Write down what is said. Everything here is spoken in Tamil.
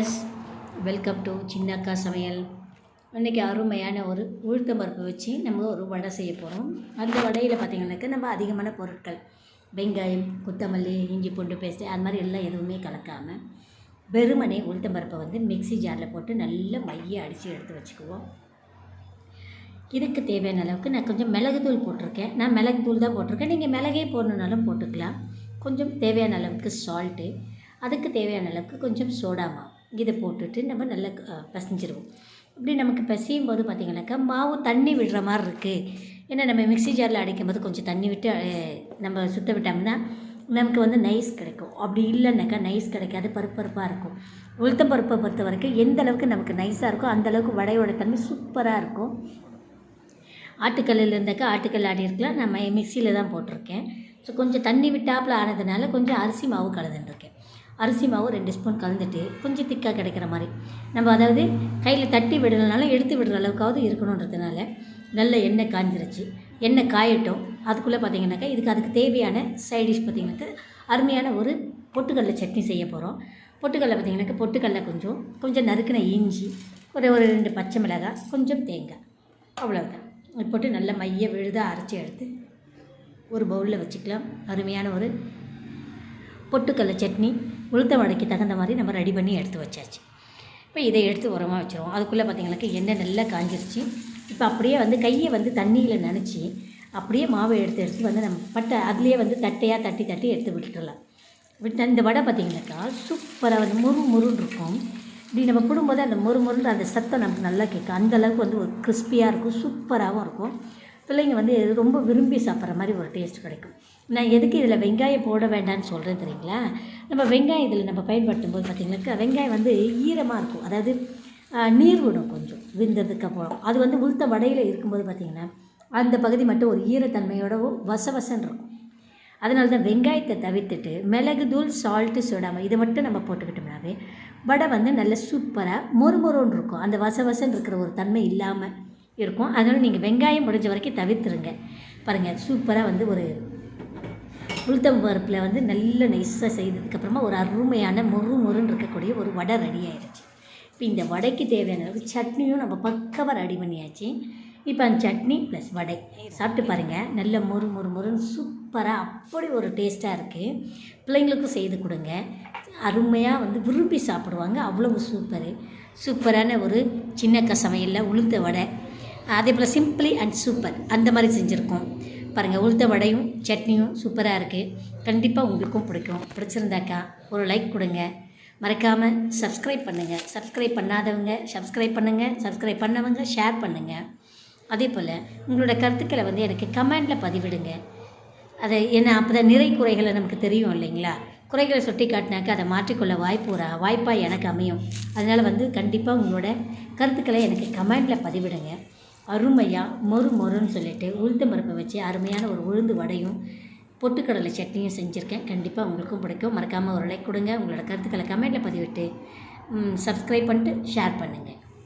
எஸ், வெல்கம் டு சின்னக்கா சமையல். இன்றைக்கி அருமையான ஒரு உளுத்தம் பருப்பு வச்சு நம்ம ஒரு வடை செய்ய போகிறோம். அந்த வடையில் பார்த்திங்கனாக்கா நம்ம அதிகமான பொருட்கள் வெங்காயம், கொத்தமல்லி, இஞ்சி பூண்டு பேஸ்ட்டு அது மாதிரி எல்லாம் எதுவுமே கலக்காமல் வெறுமனே உளுத்தம் பருப்பை வந்து மிக்ஸி ஜாரில் போட்டு நல்லா மைய அடித்து எடுத்து வச்சுக்குவோம். இதுக்கு தேவையான அளவுக்கு நான் கொஞ்சம் மிளகுத்தூள் போட்டிருக்கேன். நான் மிளகுத்தூள் தான் போட்டிருக்கேன். நீங்கள் மிளகே போடணுன்னாலும் போட்டுக்கலாம். கொஞ்சம் தேவையான அளவுக்கு சால்ட்டு, அதுக்கு தேவையான அளவுக்கு கொஞ்சம் சோடா மாவு இதை போட்டுட்டு நம்ம நல்லா பிசைஞ்சிருவோம். இப்படி நமக்கு பிசையும் போது பார்த்திங்கனாக்கா மாவு தண்ணி விடுற மாதிரி இருக்குது. ஏன்னா நம்ம மிக்ஸி ஜாரில் அடிக்கும்போது கொஞ்சம் தண்ணி விட்டு நம்ம சுத்த விட்டோம்னா நமக்கு வந்து நைஸ் கிடைக்கும். அப்படி இல்லைன்னாக்கா நைஸ் கிடைக்காது, பருப்பாக இருக்கும். உளுத்தம் பருப்பை பொறுத்த வரைக்கும் எந்த அளவுக்கு நமக்கு நைஸாக இருக்கோ அந்தளவுக்கு வடையோட தன்மை சூப்பராக இருக்கும். ஆட்டுக்கல்லில் இருந்தாக்கா ஆட்டுக்கல் ஆடி இருக்கலாம். நம்ம மிக்சியில் தான் போட்டிருக்கேன். ஸோ கொஞ்சம் தண்ணி விட்டாப்பில் ஆனதுனால கொஞ்சம் அரிசி மாவு கலந்துட்டுருக்கேன். அரிசி மாவு 2 ஸ்பூன் கலந்துட்டு கொஞ்சம் திக்காக கிடைக்கிற மாதிரி நம்ம அதாவது கையில் தட்டி விடலைனாலும் எடுத்து விடுற அளவுக்காவது இருக்கணுன்றதுனால நல்ல எண்ணெய் காய்ஞ்சிருச்சு. எண்ணெய் காயட்டும். அதுக்குள்ளே பார்த்திங்கனாக்கா அதுக்கு தேவையான சைடிஷ் பார்த்திங்கனாக்கா அருமையான ஒரு பொட்டுக்கடலை சட்னி செய்ய போகிறோம். பொட்டுக்கடலை பார்த்திங்கனாக்கா பொட்டுக்கடலை கொஞ்சம் நறுக்கின இஞ்சி, ஒரு 2 பச்சை மிளகாய், கொஞ்சம் தேங்காய், அவ்வளோதான். இது போட்டு நல்ல மைய விழுதாக அரைச்சி எடுத்து ஒரு பவுலில் வச்சுக்கலாம். அருமையான ஒரு பொட்டுக்கடலை சட்னி உளுத்த வடைக்கு தகுந்த மாதிரி நம்ம ரெடி பண்ணி எடுத்து வச்சாச்சு. இப்போ இதை எடுத்து உரமாக வச்சுருவோம். அதுக்குள்ளே பார்த்திங்கனாக்கா எண்ணெய் நல்லா காஞ்சிருச்சு. இப்போ அப்படியே வந்து கையை வந்து தண்ணியில் நனைச்சி அப்படியே மாவை எடுத்து வந்து நம்ம அதுலேயே வந்து தட்டையாக தட்டி எடுத்து விட்டுடலாம். இந்த வடை பார்த்திங்கனாக்கா சூப்பராக வந்து முருன்னு இருக்கும். இப்படி நம்ம போடும்போது அந்த முருன்ற அந்த சத்தம் நமக்கு நல்லா கேட்கும். அந்தளவுக்கு வந்து ஒரு கிறிஸ்பியாக இருக்கும், சூப்பராகவும் இருக்கும். பிள்ளைங்க வந்து ரொம்ப விரும்பி சாப்பிட்ற மாதிரி ஒரு டேஸ்ட் கிடைக்கும். நான் எதுக்கு இதில் வெங்காயம் போட வேண்டாம்னு சொல்கிறேன் தெரியுங்களா? நம்ம வெங்காயம் இதில் நம்ம பயன்படுத்தும் போது பார்த்திங்கனாக்கா வெங்காயம் வந்து ஈரமாக இருக்கும். அதாவது நீர் விடும் கொஞ்சம் வெந்ததுக்கப்புறம். அது வந்து உளுத்த வடையில் இருக்கும்போது பார்த்திங்கன்னா அந்த பகுதி மட்டும் ஒரு ஈரத்தன்மையோடவும் வசவசன்னு இருக்கும். அதனால தான் வெங்காயத்தை தவிர்த்துட்டு மிளகுத்தூள், சால்ட்டு, சோடாமல் இதை மட்டும் நம்ம போட்டுக்கிட்டோம்னாவே வடை வந்து நல்ல சூப்பராக மொறுன்னு இருக்கும். அந்த வசவசன்னு இருக்கிற ஒரு தன்மை இல்லாமல் இருக்கும். அதனால் நீங்கள் வெங்காயம் முடிஞ்ச வரைக்கும் தவிர்த்துருங்க. பாருங்கள், சூப்பராக வந்து ஒரு உளுத்தம் பருப்பில் வந்து நல்ல நைஸாக செய்ததுக்கப்புறமா ஒரு அருமையான மொறுன்னு இருக்கக்கூடிய ஒரு வடை ரெடி ஆகிடுச்சு. இப்போ இந்த வடைக்கு தேவையான அளவுக்கு சட்னியும் நம்ம பக்கமாக ரெடி பண்ணியாச்சு. இப்போ அந்த சட்னி ப்ளஸ் வடை சாப்பிட்டு பாருங்கள். நல்ல மொறுன்னு சூப்பராக அப்படி ஒரு டேஸ்ட்டாக இருக்குது. பிள்ளைங்களுக்கும் செய்து கொடுங்க. அருமையாக வந்து விரும்பி சாப்பிடுவாங்க. அவ்வளவு சூப்பரான ஒரு சின்னக்கா சமையலில் உளுத்த வடை, அதே போல் சிம்பிளி அண்ட் சூப்பர் அந்த மாதிரி செஞ்சுருக்கோம். பாருங்கள், உளுத்த வடையும் சட்னியும் சூப்பராக இருக்குது. கண்டிப்பாக உங்களுக்கும் பிடிச்சிருந்தாக்கா ஒரு லைக் கொடுங்க. மறக்காமல் சப்ஸ்கிரைப் பண்ணுங்கள். சப்ஸ்கிரைப் பண்ணாதவங்க சப்ஸ்கிரைப் பண்ணுங்கள். சப்ஸ்கிரைப் பண்ணவங்க ஷேர் பண்ணுங்கள். அதே போல் உங்களோட கருத்துக்களை வந்து எனக்கு கமெண்டில் பதிவிடுங்க. அதை ஏன்னா அப்போ தான் நிறை குறைகளை நமக்கு தெரியும் இல்லைங்களா? குறைகளை சுட்டி காட்டினாக்கா அதை மாற்றிக்கொள்ள வாய்ப்பாக எனக்கு அமையும். அதனால் வந்து கண்டிப்பாக உங்களோட கருத்துக்களை எனக்கு கமெண்டில் பதிவிடுங்க. அருமையாக மொறுன்னு சொல்லிவிட்டு உளுத்தம் பருப்பை வச்சு அருமையான ஒரு உளுந்து வடையும் பொட்டுக்கடலை சட்னியும் செஞ்சுருக்கேன். கண்டிப்பாக உங்களுக்கும் பிடிக்கும். மறக்காமல் ஒரு லைக் கொடுங்க. உங்களோட கருத்துக்களை கமெண்டில் பதிவிட்டு சப்ஸ்கிரைப் பண்ணிட்டு ஷேர் பண்ணுங்கள்.